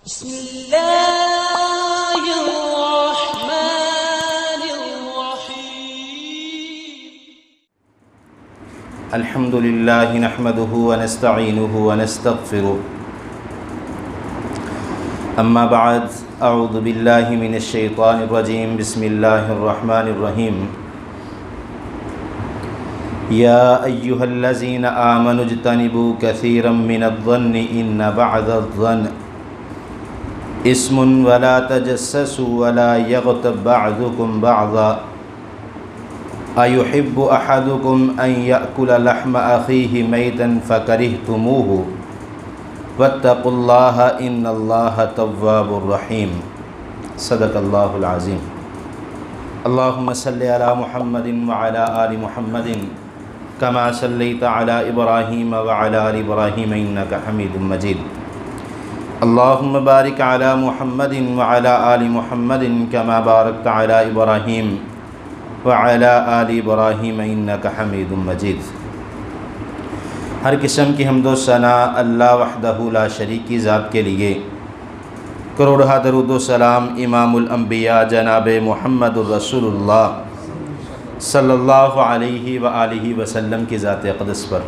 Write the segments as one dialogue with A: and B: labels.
A: بسم الله الرحمن الرحيم
B: الحمد لله نحمده ونستعينه ونستغفره أما بعد أعوذ بالله من الشيطان الرجيم بسم الله الرحمن الرحيم يا أيها الذين آمنوا اجتنبوا كثيرا من الظن إن بعض الظن اسم ولا تجسسوا ولا يغتب بعضكم بعضا أيحب أحدكم أن يأكل لحم أخيه ميتا فكرهتموه واتقوا الله إن الله تواب رحيم صدق الله العظيم اللهم صل على محمد وعلى آل محمد كما صليت على إبراهيم وعلى آل إبراهيم إنك حميد مجيد اللهم بارك على محمد وعلى آل محمد كما باركت على إبراهيم وعلى آل إبراهيم إنك حميد مجيد۔ ہر قسم کی حمد و ثنا اللہ وحدہ لا شریک کی ذات کے لیے، کروڑہ درود و سلام امام الانبیاء جناب محمد الرسول اللہ صلی اللہ علیہ وآلہ وسلم کی ذات اقدس پر۔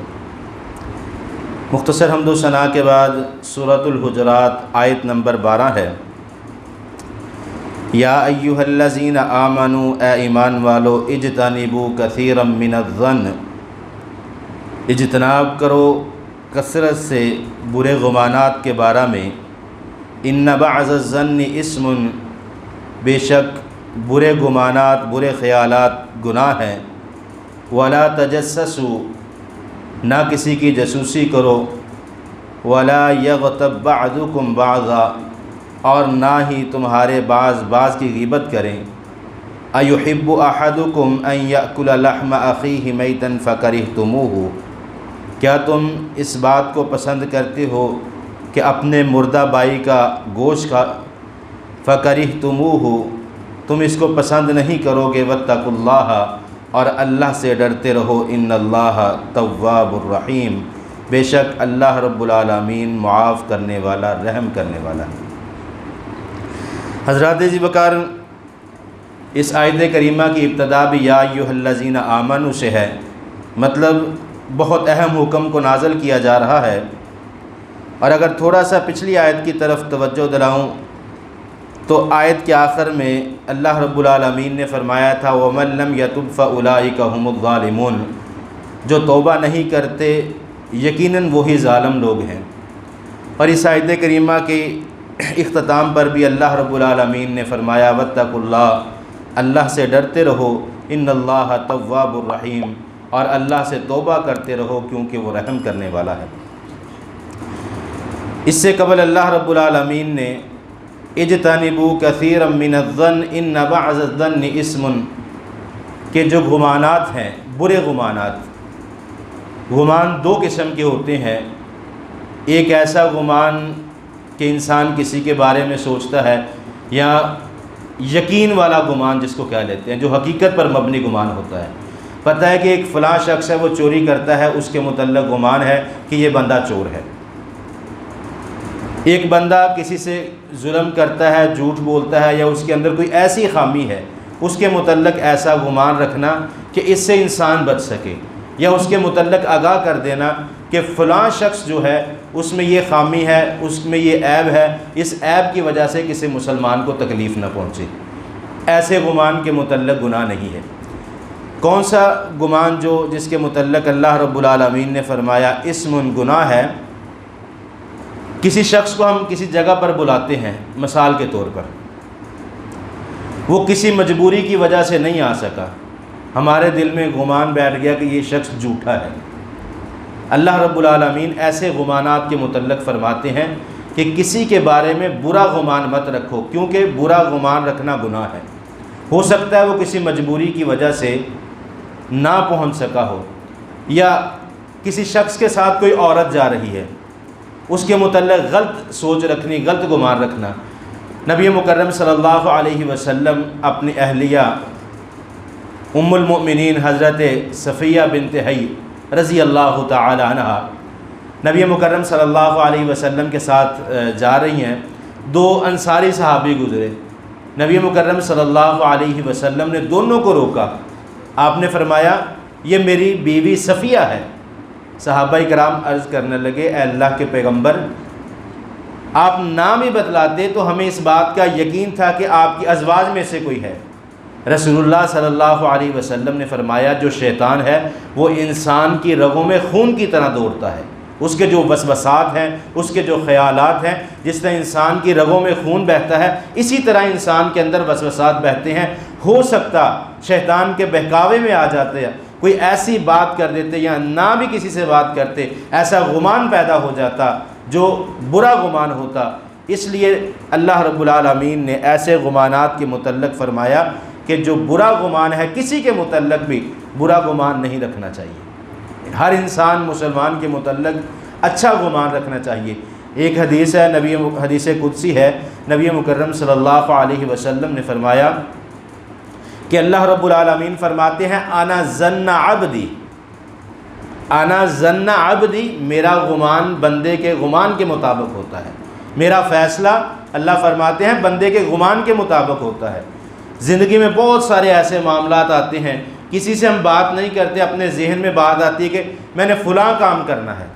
B: مختصر حمد و ثنا کے بعد سورۃ الحجرات آیت نمبر 12 ہے، یا ایہا الذین آمنوا اے ایمان والو اجتنبوا کثیرا من الظن، اجتناب کرو کثرت سے برے گمانات کے بارے میں، ان بعض الظن اسم، بے شک برے گمانات برے خیالات گناہ ہیں، ولا تجسسوا، نہ کسی کی جاسوسی کرو، ولا یغتب بعضکم بعضا، اور نہ ہی تمہارے بعض کی غیبت کریں۔ ایحب احدکم ان یأکل لحم اخیہ میتا فکرہتموہ، کیا تم اس بات کو پسند کرتے ہو کہ اپنے مردہ بھائی کا گوشت کا، فکرہتموہ، تم اس کو پسند نہیں کرو گے، واتقوا اللہ، اور اللہ سے ڈرتے رہو، ان اللہ تواب الرحیم، بے شک اللہ رب العالمین معاف کرنے والا رحم کرنے والا ہے۔ حضرات جی بکار اس آیت کریمہ کی ابتدا بھی یا ایھا الذین آمنوا سے ہے، مطلب بہت اہم حکم کو نازل کیا جا رہا ہے۔ اور اگر تھوڑا سا پچھلی آیت کی طرف توجہ دلاؤں تو آیت کے آخر میں اللہ رب العالمین نے فرمایا تھا وَمَن لَّمْ يَتُبْ فَأُولَٰئِكَ هُمُ الظَّالِمُونَ، جو توبہ نہیں کرتے یقیناً وہی ظالم لوگ ہیں۔ اور اس آیت کریمہ کے اختتام پر بھی اللہ رب العالمین نے فرمایا واتقوا اللہ، اللہ سے ڈرتے رہو، ان اللہ تواب الرحیم، اور اللہ سے توبہ کرتے رہو کیونکہ وہ رحم کرنے والا ہے۔ اس سے قبل اللہ رب العالمین نے اجتنبوا کثیرا من الظن ان بعض الظن اسم، کہ جو گمانات ہیں برے گمانات، گمان دو قسم کے ہوتے ہیں۔ ایک ایسا گمان کہ انسان کسی کے بارے میں سوچتا ہے، یا یقین والا گمان جس کو کہہ لیتے ہیں، جو حقیقت پر مبنی گمان ہوتا ہے۔ پتہ ہے کہ ایک فلاں شخص ہے وہ چوری کرتا ہے، اس کے متعلق گمان ہے کہ یہ بندہ چور ہے۔ ایک بندہ کسی سے ظلم کرتا ہے، جھوٹ بولتا ہے، یا اس کے اندر کوئی ایسی خامی ہے، اس کے متعلق ایسا گمان رکھنا کہ اس سے انسان بچ سکے، یا اس کے متعلق آگاہ کر دینا کہ فلاں شخص جو ہے اس میں یہ خامی ہے، اس میں یہ عیب ہے، اس عیب کی وجہ سے کسی مسلمان کو تکلیف نہ پہنچے۔ ایسے گمان کے متعلق گناہ نہیں ہے۔ کون سا گمان جس کے متعلق اللہ رب العالمین نے فرمایا اسم گناہ ہے؟ کسی شخص کو ہم کسی جگہ پر بلاتے ہیں، مثال کے طور پر وہ کسی مجبوری کی وجہ سے نہیں آ سکا، ہمارے دل میں گمان بیٹھ گیا کہ یہ شخص جھوٹا ہے۔ اللہ رب العالمین ایسے گمانات کے متعلق فرماتے ہیں کہ کسی کے بارے میں برا گمان مت رکھو، کیونکہ برا گمان رکھنا گناہ ہے۔ ہو سکتا ہے وہ کسی مجبوری کی وجہ سے نہ پہنچ سکا ہو، یا کسی شخص کے ساتھ کوئی عورت جا رہی ہے، اس کے متعلق غلط سوچ رکھنی، غلط گمان رکھنا۔ نبی مکرم صلی اللہ علیہ وسلم اپنی اہلیہ ام المؤمنین حضرت صفیہ بنت حی رضی اللہ تعالی عنہ نبی مکرم صلی اللہ علیہ وسلم کے ساتھ جا رہی ہیں، دو انصاری صحابی گزرے، نبی مکرم صلی اللہ علیہ وسلم نے دونوں کو روکا، آپ نے فرمایا یہ میری بیوی صفیہ ہے۔ صحابہ کرام عرض کرنے لگے اے اللہ کے پیغمبر، آپ نام ہی بتلاتے تو ہمیں اس بات کا یقین تھا کہ آپ کی ازواج میں سے کوئی ہے۔ رسول اللہ صلی اللہ علیہ وسلم نے فرمایا جو شیطان ہے وہ انسان کی رگوں میں خون کی طرح دوڑتا ہے، اس کے جو وسوسات ہیں، اس کے جو خیالات ہیں، جس طرح انسان کی رگوں میں خون بہتا ہے اسی طرح انسان کے اندر وسوسات بہتے ہیں۔ ہو سکتا شیطان کے بہکاوے میں آ جاتے ہیں، کوئی ایسی بات کر دیتے یا نہ بھی کسی سے بات کرتے، ایسا گمان پیدا ہو جاتا جو برا گمان ہوتا۔ اس لیے اللہ رب العالمین نے ایسے گمانات کے متعلق فرمایا کہ جو برا گمان ہے کسی کے متعلق بھی برا گمان نہیں رکھنا چاہیے، ہر انسان مسلمان کے متعلق اچھا گمان رکھنا چاہیے۔ ایک حدیث ہے، حدیث قدسی ہے، نبی مکرم صلی اللہ علیہ وسلم نے فرمایا کہ اللہ رب العالمین فرماتے ہیں انا ظن عبدی، انا ظن عبدی، میرا گمان بندے کے گمان کے مطابق ہوتا ہے، میرا فیصلہ اللہ فرماتے ہیں بندے کے گمان کے مطابق ہوتا ہے۔ زندگی میں بہت سارے ایسے معاملات آتے ہیں، کسی سے ہم بات نہیں کرتے، اپنے ذہن میں بات آتی ہے کہ میں نے فلاں کام کرنا ہے،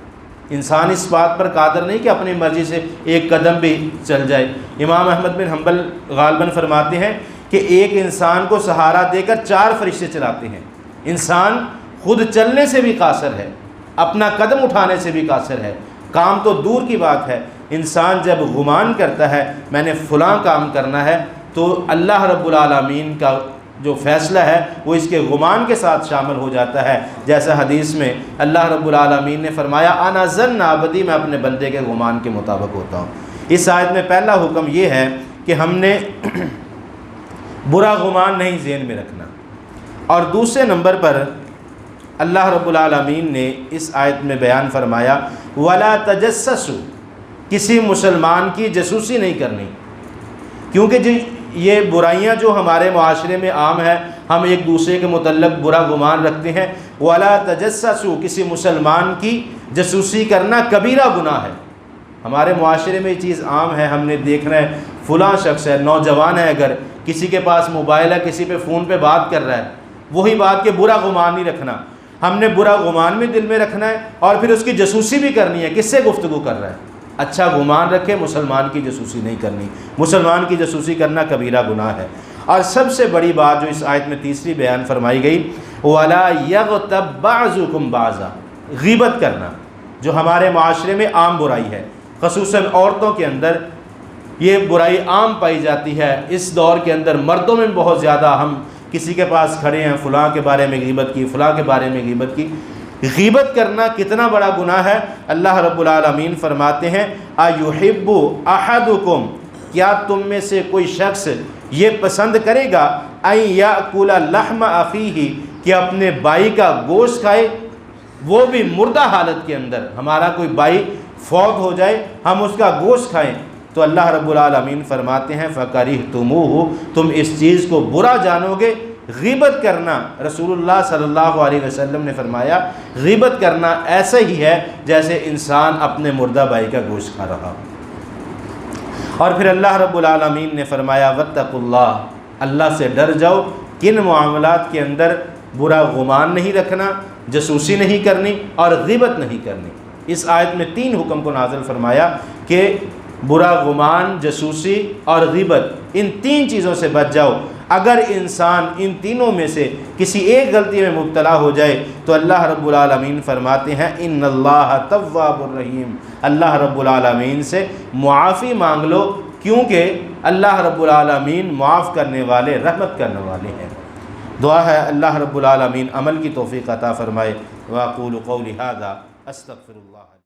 B: انسان اس بات پر قادر نہیں کہ اپنی مرضی سے ایک قدم بھی چل جائے۔ امام احمد بن حنبل غالباً فرماتے ہیں کہ ایک انسان کو سہارا دے کر 4 فرشتے چلاتے ہیں، انسان خود چلنے سے بھی قاصر ہے، اپنا قدم اٹھانے سے بھی قاصر ہے، کام تو دور کی بات ہے۔ انسان جب گمان کرتا ہے میں نے فلاں کام کرنا ہے تو اللہ رب العالمین کا جو فیصلہ ہے وہ اس کے گمان کے ساتھ شامل ہو جاتا ہے، جیسا حدیث میں اللہ رب العالمین نے فرمایا انا ظن عبدی، میں اپنے بندے کے گمان کے مطابق ہوتا ہوں۔ اس آیت میں پہلا حکم یہ ہے کہ ہم نے برا گمان نہیں ذہن میں رکھنا، اور دوسرے نمبر پر اللہ رب العالمین نے اس آیت میں بیان فرمایا ولا تجسسوا، کسی مسلمان کی جاسوسی نہیں کرنی، کیونکہ یہ برائیاں جو ہمارے معاشرے میں عام ہیں، ہم ایک دوسرے کے متعلق برا گمان رکھتے ہیں۔ ولا تجسسوا، کسی مسلمان کی جاسوسی کرنا کبیرہ گناہ ہے۔ ہمارے معاشرے میں یہ چیز عام ہے، ہم نے دیکھنا ہے فلاں شخص ہے، نوجوان ہے، اگر کسی کے پاس موبائل ہے، کسی پہ فون پہ بات کر رہا ہے، وہی بات کہ برا گمان نہیں رکھنا، ہم نے برا گمان بھی دل میں رکھنا ہے اور پھر اس کی جاسوسی بھی کرنی ہے، کس سے گفتگو کر رہا ہے۔ اچھا گمان رکھے، مسلمان کی جاسوسی نہیں کرنی، مسلمان کی جاسوسی کرنا کبیرہ گناہ ہے۔ اور سب سے بڑی بات جو اس آیت میں تیسری بیان فرمائی گئی وَلَا يَغْتَبْ بَعْضُكُمْ بَعْضًا، غیبت کرنا جو ہمارے معاشرے میں عام برائی ہے، خصوصاً عورتوں کے اندر یہ برائی عام پائی جاتی ہے۔ اس دور کے اندر مردوں میں بہت زیادہ، ہم کسی کے پاس کھڑے ہیں، فلاں کے بارے میں غیبت کی، فلاں کے بارے میں غیبت کی۔ غیبت کرنا کتنا بڑا گناہ ہے، اللہ رب العالمین فرماتے ہیں اَيُحِبُّ أَحَدُكُمْ، کیا تم میں سے کوئی شخص یہ پسند کرے گا أَن يَأْكُلَ لَحْمَ أَخِيهِ، کہ اپنے بھائی کا گوشت کھائے، وہ بھی مردہ حالت کے اندر، ہمارا کوئی بھائی فوت ہو جائے ہم اس کا گوشت کھائیں، تو اللہ رب العالمین فرماتے ہیں فَكَرِهْتُمُوهُ، تم اس چیز کو برا جانو گے۔ غیبت کرنا، رسول اللہ صلی اللہ علیہ وسلم نے فرمایا غیبت کرنا ایسا ہی ہے جیسے انسان اپنے مردہ بھائی کا گوشت کھا رہا ہو۔ اور پھر اللہ رب العالمین نے فرمایا وَاتَّقُوا اللَّهَ، اللہ سے ڈر جاؤ، کن معاملات کے اندر برا گمان نہیں رکھنا، جاسوسی نہیں کرنی اور غیبت نہیں کرنی۔ اس آیت میں 3 حکم کو نازل فرمایا کہ برا گمان، جاسوسی اور غیبت، ان 3 چیزوں سے بچ جاؤ۔ اگر انسان ان تینوں میں سے کسی ایک غلطی میں مبتلا ہو جائے تو اللہ رب العالمین فرماتے ہیں ان اللہ تواب الرحیم، اللہ رب العالمین سے معافی مانگ لو، کیونکہ اللہ رب العالمین معاف کرنے والے، رحمت کرنے والے ہیں۔ دعا ہے اللہ رب العالمین عمل کی توفیق عطا فرمائے۔ واقول قولی ھذا استغفر اللہ۔